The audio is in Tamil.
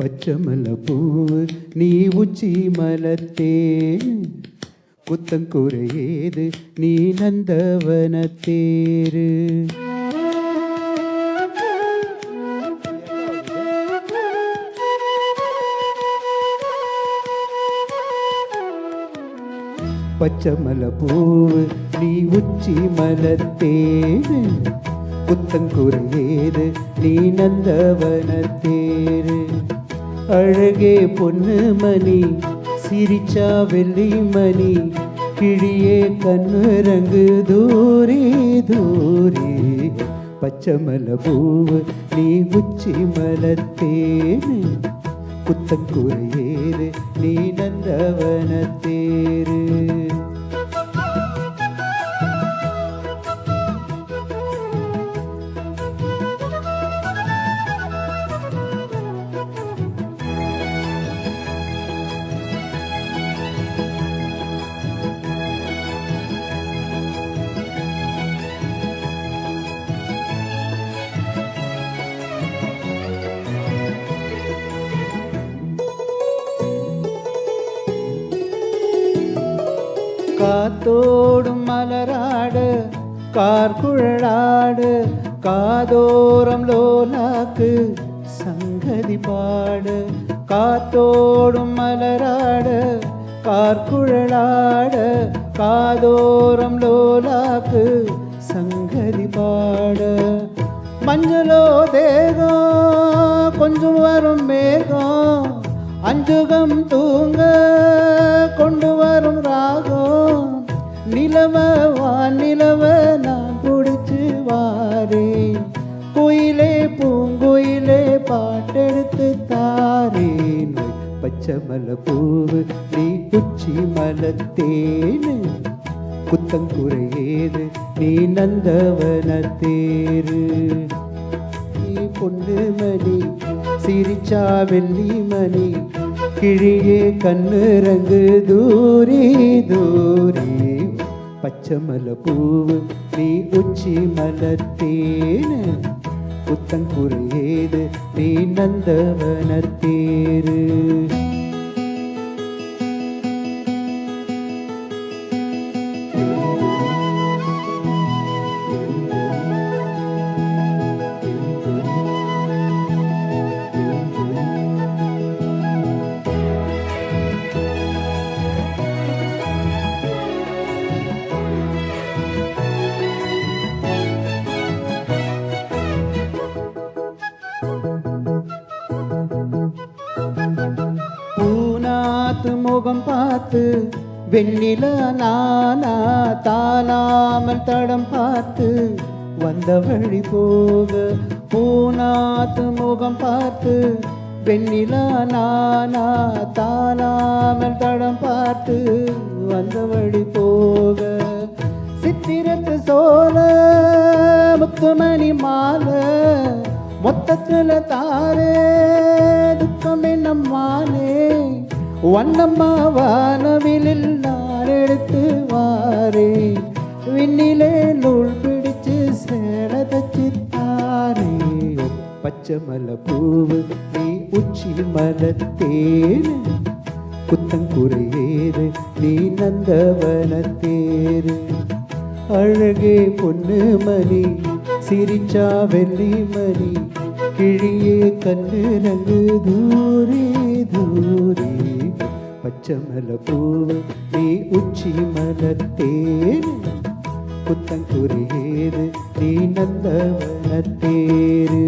பச்சமல்ல பூவு நீ உச்சி மலத்தேன் புத்தங்குறையேது நீ நந்தவனத்தேரு. பச்சமல பூவு நீ உச்சி மலத்தேரு புத்தங்குறையேது நீ நந்தவனத்தேரு. அழகே பொண்ணு மணி சிரிச்சா வெள்ளி மணி கிழியே கண்ணுரங்கு தூரி தூரி. பச்சமல பூவு நீ உச்சி மலத்தேரு புத்தங்குறையேது நீ நந்தவனத்தேரு. காத்தோடும் மலராடு கார்குழலாடு காதோரம் லோலாக்கு சங்கதி பாடு. காத்தோடும் மலராடு கார்குழலாடு காதோரம் லோலாக்கு சங்கதி பாடு. மஞ்சளோ தேகம் கொஞ்சம் வரும் மேகம் அஞ்சுகம் தூங்க கொண்டு வரும் ராகம். நிலவ வானிலவ நான் பிடிச்சு வாரேன் குயிலே பூங்குயிலே பாட்டெடுத்து தாரேன். பச்சமல பூவு நீ உச்சி மலத்தேனு புத்தங்குறையேது நீ நந்தவனத்தேரு. நீ பொண்ணு மணி சிரிச்சா வெள்ளி மணி கிழியே கண்ணுரங்கு தூரி தூரி. பச்சமல பூவு நீ உச்சி மலத்தேனு புத்தங்குறையேது நீ நந்தவனத்தேரு. பூநாத்து முகம் பார்த்து வெண்ணில நானா தானாமல் தடம் பார்த்து வந்த வழி போக. பூநாத்து முகம் பார்த்து வெண்ணில நானா தானாமல் தடம் பார்த்து வந்த வழி போக. சித்திரத்து சோல முத்துமணி மாலை மொத்தத்துல தாரே துக்கம் என்னம்மானே. வண்ணம்மா வானவிலில் நான் எடுத்து வாரே விண்ணிலே நூல் பிடிச்சு சேல தச்சு தாரே. பச்சமல பூவு நீ உச்சி மலத்தேரு புத்தங்குறையேது நீ நந்தவனத்தேரு. அழகே பொண்ணு மணி சிரிச்சா வெள்ளி மணி கிழியே கண்ணுரங்கு தூரி தூரி. பச்சமல பூவு நீ உச்சி மலத்தேரு புத்தங்குறையேது நீ நந்தவனத்தேரு.